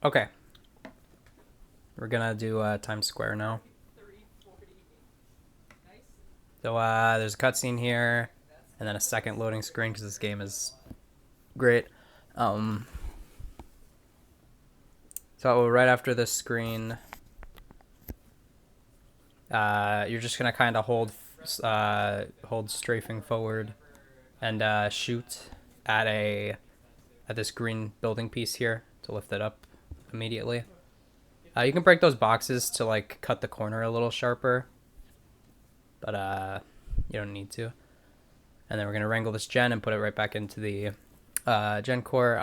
Okay, we're gonna do Times Square now. So there's a cutscene here, and then a second loading screen because this game is great. Um, so right after this screen, you're just gonna kind of hold strafing forward and shoot at this green building piece here to lift it up immediately. You can break those boxes to like cut the corner a little sharper, but you don't need to. And then we're gonna wrangle this gen and put it right back into the gen core.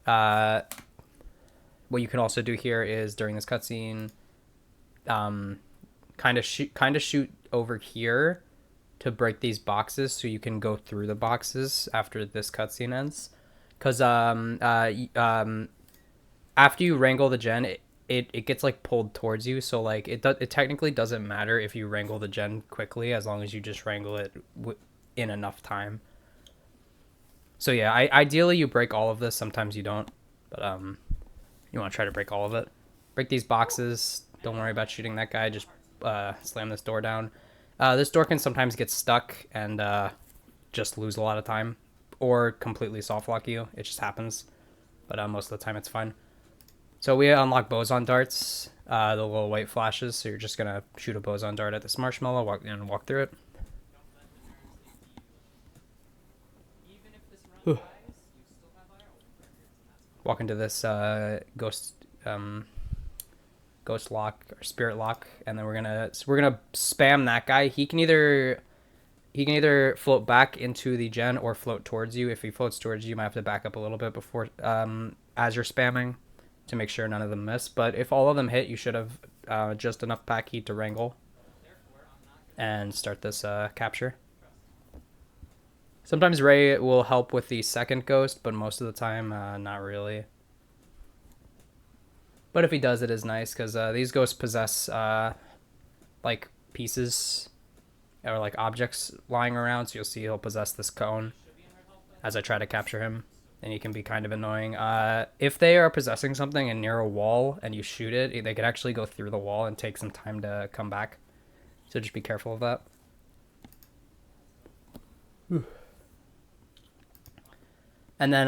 Uh, what you can also do here is during this cutscene, kind of shoot over here to break these boxes so you can go through the boxes after this cutscene ends. Because after you wrangle the gen, it gets like pulled towards you. So like it technically doesn't matter if you wrangle the gen quickly as long as you just wrangle it in enough time. So yeah, ideally you break all of this. Sometimes you don't, but you want to try to break all of it. Break these boxes. Don't worry about shooting that guy. Just slam this door down. This door can sometimes get stuck and just lose a lot of time, or completely soft lock you. It just happens, but most of the time it's fine. So we unlock boson darts, the little white flashes. So you're just gonna shoot a boson dart at this marshmallow and walk through it. Walk into this ghost lock or spirit lock, and then we're gonna spam that guy. He can either float back into the gen or float towards you. If he floats towards you, you might have to back up a little bit before as you're spamming to make sure none of them miss. But if all of them hit, you should have just enough pack heat to wrangle and start this capture. Sometimes Ray will help with the second ghost, but most of the time, not really. But if he does, it is nice because these ghosts possess like pieces or like objects lying around. So you'll see he'll possess this cone as I try to capture him, and he can be kind of annoying. If they are possessing something and near a wall and you shoot it, they could actually go through the wall and take some time to come back. So just be careful of that. And then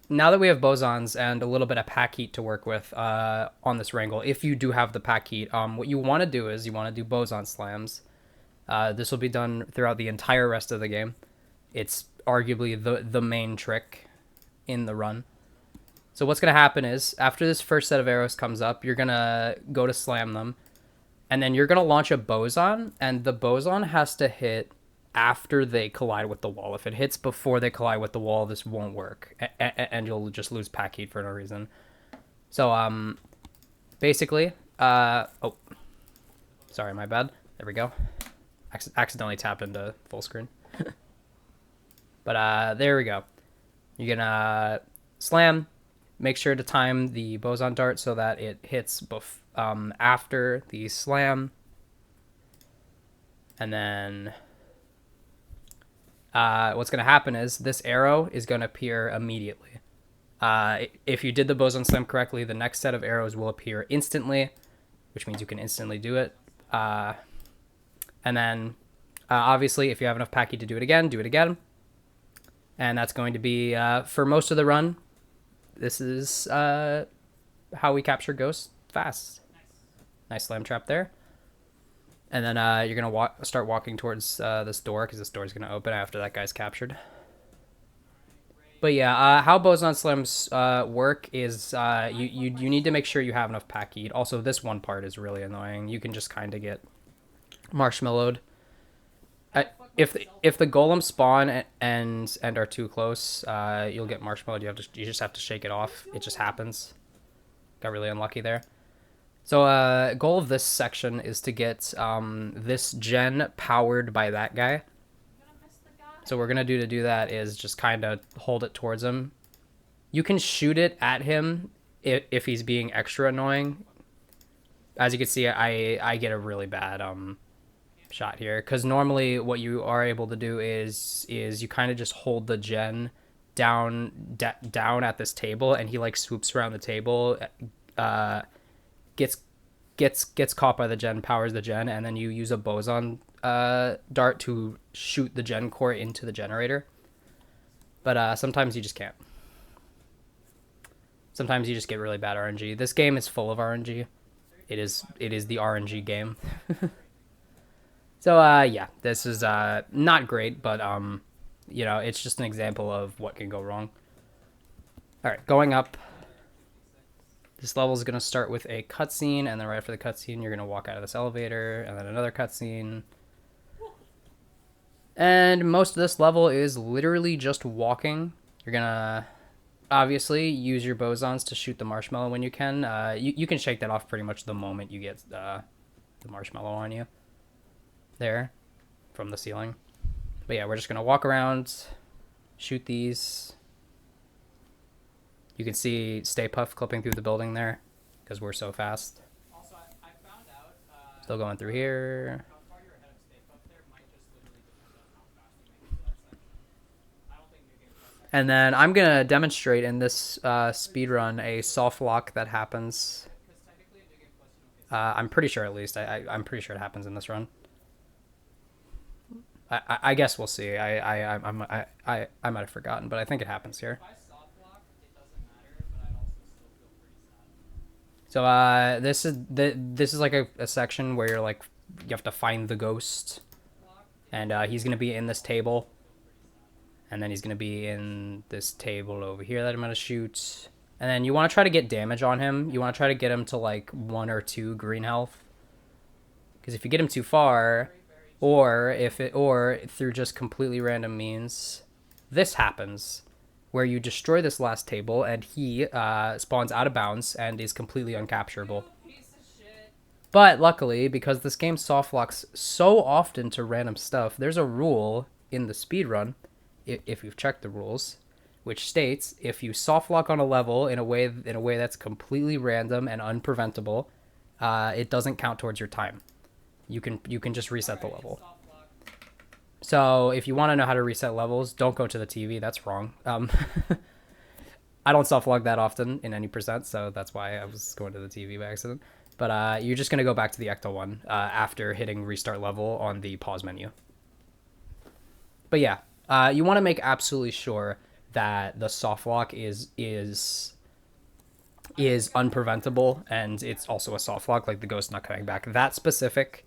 now that we have bosons and a little bit of pack heat to work with on this wrangle, if you do have the pack heat, what you want to do is you want to do boson slams. This will be done throughout the entire rest of the game. It's arguably the main trick in the run. So what's going to happen is after this first set of arrows comes up, you're going to go to slam them. And then you're going to launch a boson, and the boson has to hit after they collide with the wall. If it hits before they collide with the wall, this won't work, and you'll just lose pack heat for no reason. So basically, oh, sorry, my bad. There we go. Accidentally tapped into full screen. But there we go. You're gonna slam. Make sure to time the boson dart so that it hits after the slam, and then what's going to happen is this arrow is going to appear immediately. If you did the boson slam correctly, the next set of arrows will appear instantly, which means you can instantly do it. And then, obviously, if you have enough packy to do it again, do it again. And that's going to be, for most of the run, this is how we capture ghosts fast. Nice slam trap there. And then you're going to start walking towards this door, because this door is going to open after that guy's captured. But yeah, how boson slams work is you need to make sure you have enough pack heat. Also, this one part is really annoying. You can just kind of get marshmallowed. If the golems spawn and are too close, you'll get marshmallowed. You just have to shake it off. It just happens. Got really unlucky there. So goal of this section is to get this gen powered by that guy. So what we're going to do that is just kind of hold it towards him. You can shoot it at him if he's being extra annoying. As you can see, I get a really bad shot here. Because normally what you are able to do is you kind of just hold the gen down at this table, and he like swoops around the table, gets gets caught by the gen, powers the gen, and then you use a boson dart to shoot the gen core into the generator. But sometimes you just can't. Sometimes you just get really bad RNG. This game is full of RNG. It is the RNG game. So yeah, this is not great, but you know, it's just an example of what can go wrong. All right, going up. This level is going to start with a cutscene, and then right after the cutscene, you're going to walk out of this elevator, and then another cutscene. And most of this level is literally just walking. You're going to obviously use your bosons to shoot the marshmallow when you can. You can shake that off pretty much the moment you get the marshmallow on you. There, from the ceiling. But yeah, we're just going to walk around, shoot these. You can see Stay Puft clipping through the building there because we're so fast. Also, I found out, still going through here. How far you're ahead of Stay Puft there might just literally depend on how fast you make it to that section. I don't think New Game Plus. And then I'm going to demonstrate in this speedrun a soft lock that happens. I'm pretty sure, at least. I'm pretty sure it happens in this run. I guess we'll see. I might have forgotten, but I think it happens here. So this is like a section where you're like you have to find the ghost, and he's gonna be in this table, and then he's gonna be in this table over here that I'm gonna shoot, and then you want to try to get damage on him. You want to try to get him to like 1 or 2 green health, because if you get him too far, or through just completely random means, this happens. Where you destroy this last table, and he spawns out of bounds and is completely uncapturable. But luckily, because this game softlocks so often to random stuff, there's a rule in the speedrun, if you've checked the rules, which states if you softlock on a level in a way that's completely random and unpreventable, it doesn't count towards your time. You can just reset the level. So if you want to know how to reset levels, don't go to the TV. That's wrong. I don't self-log that often in any percent, so that's why I was going to the TV by accident. But you're just going to go back to the Ecto one after hitting restart level on the pause menu. But yeah, you want to make absolutely sure that the soft lock is unpreventable, and it's also a soft lock, like the ghost not coming back. That specific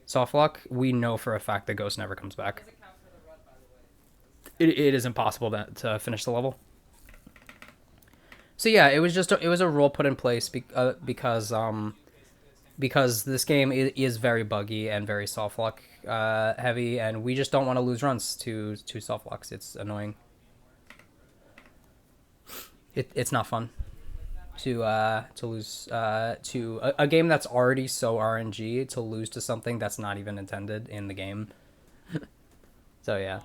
soft lock, we know for a fact the ghost never comes back. It is impossible to finish the level. So yeah, it was a rule put in place because this game is very buggy and very soft lock heavy, and we just don't want to lose runs to soft locks. It's annoying. It's not fun to lose to a game that's already so RNG, to lose to something that's not even intended in the game. So yeah.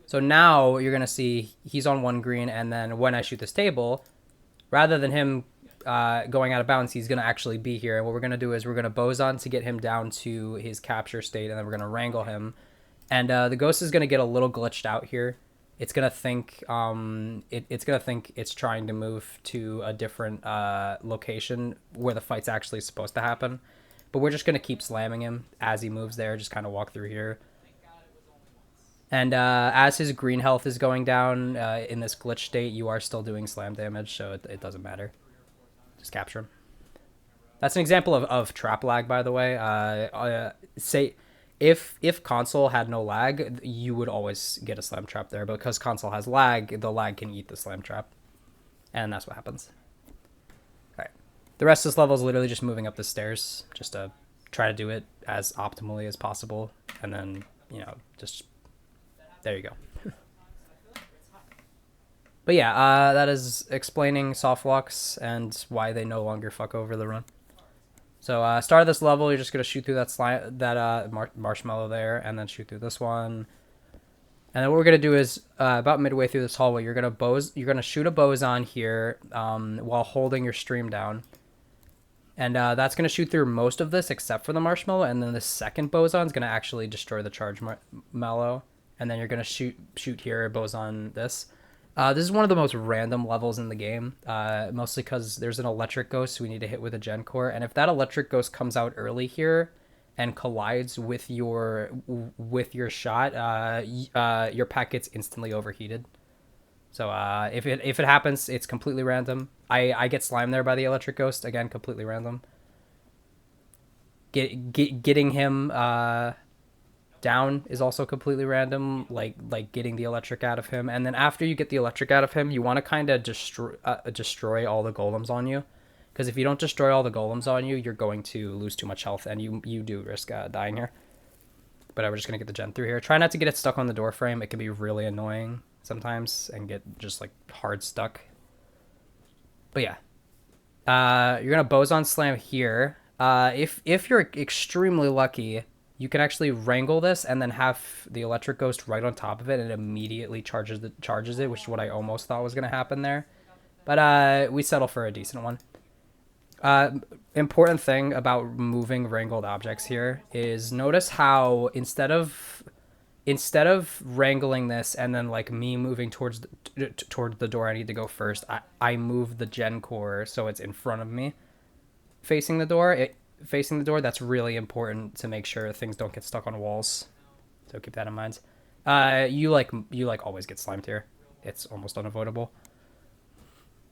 So now you're gonna see he's on 1 green, and then when I shoot this table, rather than him going out of bounds, he's gonna actually be here. And what we're gonna do is we're gonna boson to get him down to his capture state, and then we're gonna wrangle him. And the ghost is gonna get a little glitched out here. It's gonna think it's gonna think it's trying to move to a different location where the fight's actually supposed to happen. But we're just gonna keep slamming him as he moves there. Just kind of walk through here. And as his green health is going down in this glitch state, you are still doing slam damage, so it doesn't matter. Just capture him. That's an example of trap lag, by the way. Say if console had no lag, you would always get a slam trap there. But because console has lag, the lag can eat the slam trap. And that's what happens. All right. The rest of this level is literally just moving up the stairs, just to try to do it as optimally as possible. And then, you know, just... There you go. But yeah, that is explaining soft locks and why they no longer fuck over the run. So start of this level, you're just gonna shoot through that marshmallow there, and then shoot through this one. And then what we're gonna do is about midway through this hallway, you're gonna shoot a boson here while holding your stream down. And that's going to shoot through most of this except for the marshmallow. And then the second boson is going to actually destroy the charge mallow. And then you're going to shoot here, boson this. This is one of the most random levels in the game, mostly because there's an electric ghost we need to hit with a gen core. And if that electric ghost comes out early here and collides with your shot, your pack gets instantly overheated. So if it happens, it's completely random. I get slimed there by the electric ghost, again, completely random. Getting him down is also completely random, like getting the electric out of him. And then after you get the electric out of him, you want to kind of destroy all the golems on you, because if you don't destroy all the golems on you, you're going to lose too much health, and you do risk dying here. But we're just gonna get the gen through here. Try not to get it stuck on the door frame. It can be really annoying sometimes and get just like hard stuck. But yeah, you're gonna boson slam here. If you're extremely lucky, you can actually wrangle this and then have the electric ghost right on top of it, and it immediately charges it, which is what I almost thought was gonna happen there. But we settle for a decent one. Important thing about moving wrangled objects here is notice how instead of wrangling this and then like me moving towards the door I need to go first, I move the gen core so it's in front of me facing the door. That's really important to make sure things don't get stuck on walls, so keep that in mind. You always get slimed here. It's almost unavoidable,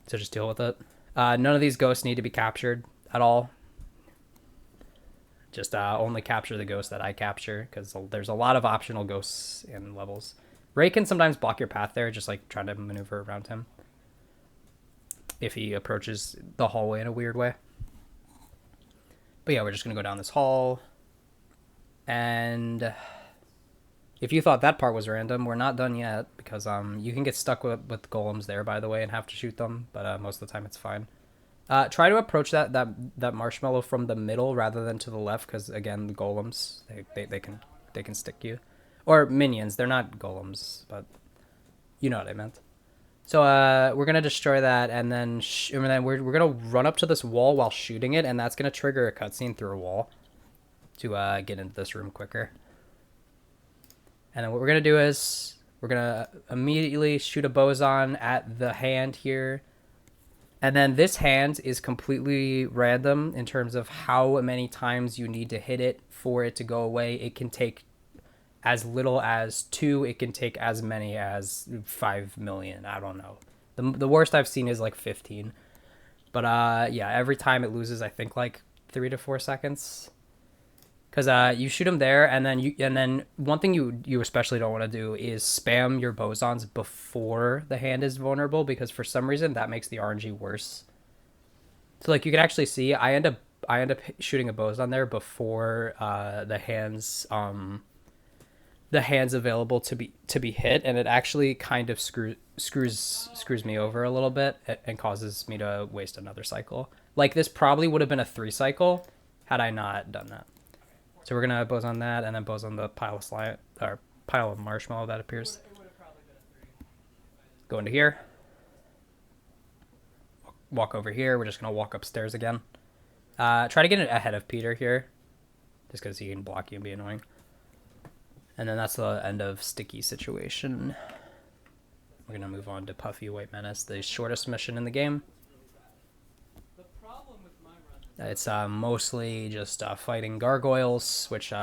so just deal with it. None of these ghosts need to be captured at all. Just only capture the ghost that I capture, because there's a lot of optional ghosts in levels. Ray can sometimes block your path there, just like trying to maneuver around him if he approaches the hallway in a weird way. But yeah, we're just going to go down this hall. And if you thought that part was random, we're not done yet, because you can get stuck with golems there, by the way, and have to shoot them, but most of the time it's fine. Try to approach that marshmallow from the middle rather than to the left, because again, the golems, they can stick you, or minions. They're not golems, but you know what I meant. So we're gonna destroy that, and then we're gonna run up to this wall while shooting it, and that's gonna trigger a cutscene through a wall to get into this room quicker. And then what we're gonna do is we're gonna immediately shoot a boson at the hand here. And then this hand is completely random in terms of how many times you need to hit it for it to go away. It can take as little as 2. It can take as many as 5 million. I don't know. The worst I've seen is like 15. But yeah, every time it loses, I think like 3 to 4 seconds. Because you shoot him there, and then one thing you especially don't want to do is spam your bosons before the hand is vulnerable, because for some reason that makes the RNG worse. So like you can actually see, I end up shooting a boson there before the hands available to be hit, and it actually kind of screws me over a little bit and causes me to waste another cycle. Like this probably would have been a 3 cycle had I not done that. So we're gonna boson that, and then boson the pile of slime or pile of marshmallow that appears. Go into here. Walk over here. We're just gonna walk upstairs again. Try to get it ahead of Peter here, just because he can block you and be annoying. And then that's the end of Sticky Situation. We're gonna move on to Puffy White Menace, the shortest mission in the game. It's mostly just fighting gargoyles, which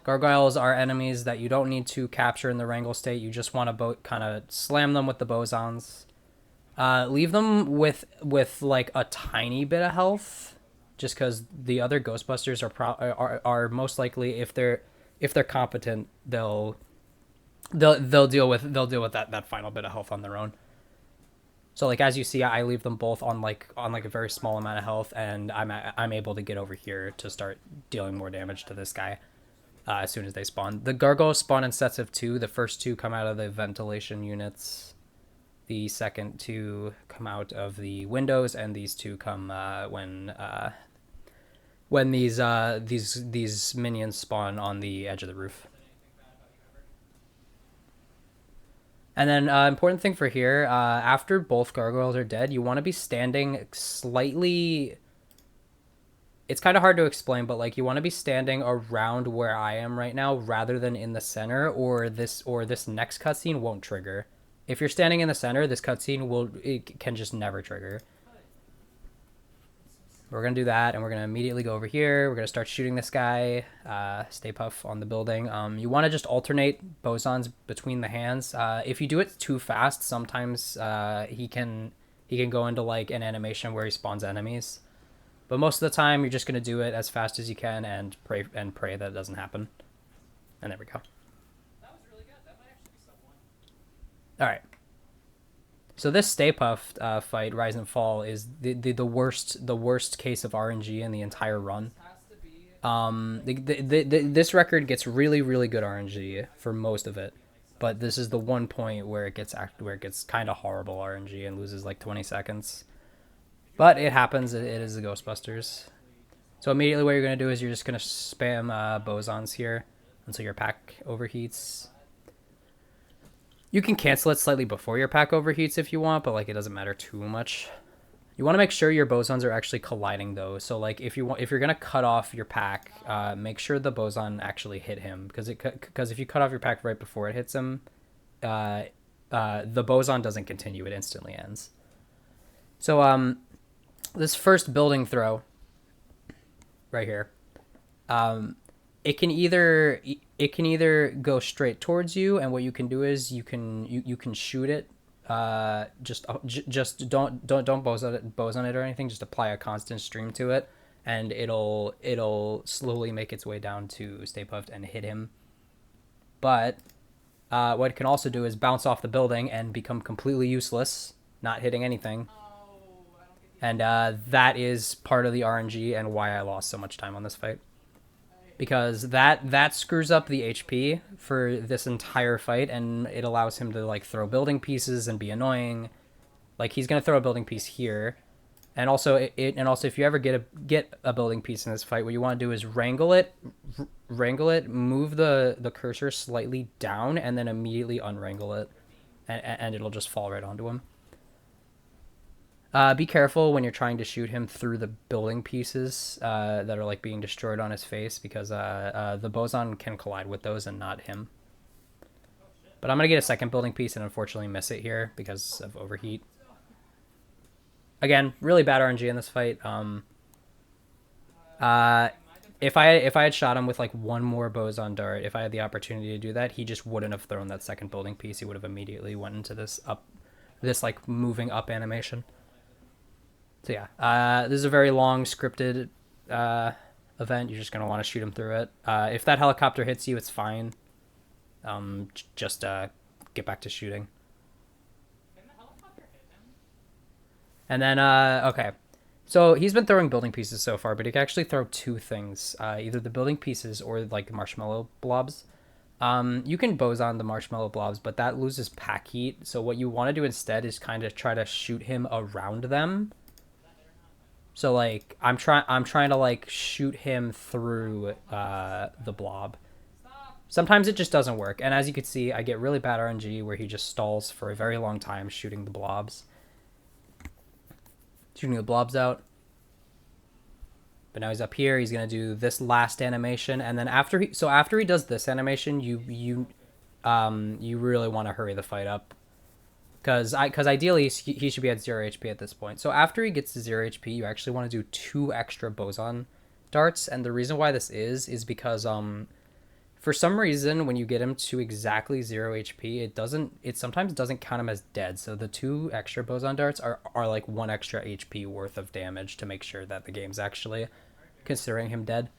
gargoyles are enemies that you don't need to capture in the wrangle state. You just want to kind of slam them with the bosons. Leave them with like a tiny bit of health, just because the other Ghostbusters are most likely, if they're competent, they'll deal with that final bit of health on their own. So like as you see, I leave them both on like a very small amount of health, and I'm able to get over here to start dealing more damage to this guy as soon as they spawn. The gargoyles spawn in sets of 2. The first 2 come out of the ventilation units. The second 2 come out of the windows, and these 2 come when these minions spawn on the edge of the roof. And then important thing for here, after both gargoyles are dead, you want to be standing slightly it's kind of hard to explain, but like you want to be standing around where I am right now rather than in the center, or this next cutscene won't trigger. If you're standing in the center, this cutscene can just never trigger. We're gonna do that, and we're gonna immediately go over here. We're gonna start shooting this guy. Stay puff on the building. You want to just alternate bosons between the hands. If you do it too fast, sometimes he can go into like an animation where he spawns enemies. But most of the time, you're just gonna do it as fast as you can and pray that it doesn't happen. And there we go. All right. So this Stay Puft fight, Rise and Fall, is the worst case of RNG in the entire run. This record gets really really good RNG for most of it, but this is the one point where it gets kind of horrible RNG and loses like 20 seconds. But it happens. It is the Ghostbusters. So immediately what you're gonna do is you're just gonna spam bosons here until your pack overheats. You can cancel it slightly before your pack overheats if you want, but like it doesn't matter too much. You want to make sure your bosons are actually colliding though. So like if you're gonna cut off your pack, make sure the boson actually hit him, because if you cut off your pack right before it hits him, the boson doesn't continue; it instantly ends. So this first building throw right here, um, it can either go straight towards you, and what you can do is you can shoot it. Just don't boson it or anything. Just apply a constant stream to it, and it'll slowly make its way down to Stay Puft and hit him. But what it can also do is bounce off the building and become completely useless, not hitting anything. And that is part of the RNG and why I lost so much time on this fight, because that screws up the HP for this entire fight, and it allows him to like throw building pieces and be annoying. Like he's gonna throw a building piece here, and also if you ever get a building piece in this fight, what you want to do is wrangle it, move the cursor slightly down, and then immediately unwrangle it, and it'll just fall right onto him. Be careful when you're trying to shoot him through the building pieces that are like being destroyed on his face, because the boson can collide with those and not him. But I'm gonna get a second building piece and unfortunately miss it here because of overheat. Again, really bad RNG in this fight. If I had shot him with like one more boson dart, if I had the opportunity to do that, he just wouldn't have thrown that second building piece. He would have immediately went into this like moving up animation. So yeah, this is a very long scripted event. You're just gonna want to shoot him through it. If that helicopter hits you, it's fine. Just get back to shooting. And then okay, so he's been throwing building pieces so far, but he can actually throw two things: either the building pieces or like marshmallow blobs. You can boson the marshmallow blobs, but that loses pack heat. So what you want to do instead is kind of try to shoot him around them. So like I'm trying to like shoot him through the blob. Sometimes it just doesn't work, and as you can see, I get really bad RNG where he just stalls for a very long time shooting the blobs. Shooting the blobs out. But now he's up here. He's gonna do this last animation, and then after he does this animation, you really want to hurry the fight up, because ideally he should be at 0 HP at this point. So after he gets to 0 HP, you actually want to do 2 extra boson darts, and the reason why this is because for some reason when you get him to exactly 0 HP, it sometimes doesn't count him as dead. So the 2 extra boson darts are like 1 extra HP worth of damage to make sure that the game's actually considering him dead.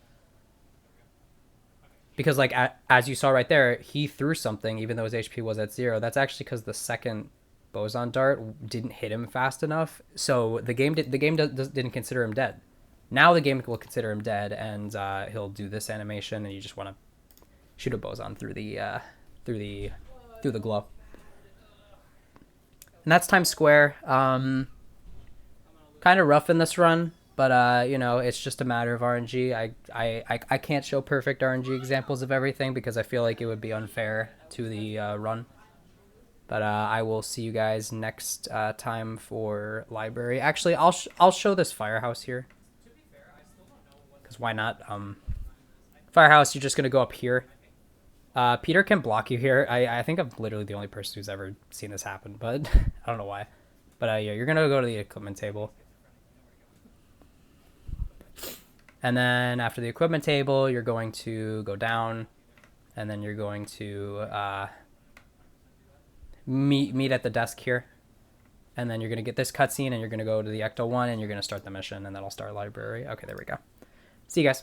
Because like as you saw right there, he threw something even though his HP was at 0. That's actually because the second boson dart didn't hit him fast enough, so the game didn't consider him dead. Now the game will consider him dead, and he'll do this animation, and you just want to shoot a boson through the glow. And that's Times Square. Kind of rough in this run, but it's just a matter of RNG. I can't show perfect RNG examples of everything because I feel like it would be unfair to the run. But I will see you guys next time for library. Actually, I'll show this firehouse here. because why not? Firehouse, you're just gonna go up here. Peter can block you here. I think I'm literally the only person who's ever seen this happen, but I don't know why. But yeah, you're gonna go to the equipment table. And then after the equipment table, you're going to go down, and then you're going to meet at the desk here. And then you're going to get this cutscene, and you're going to go to the Ecto 1, and you're going to start the mission, and then I'll start library. Okay, there we go. See you guys.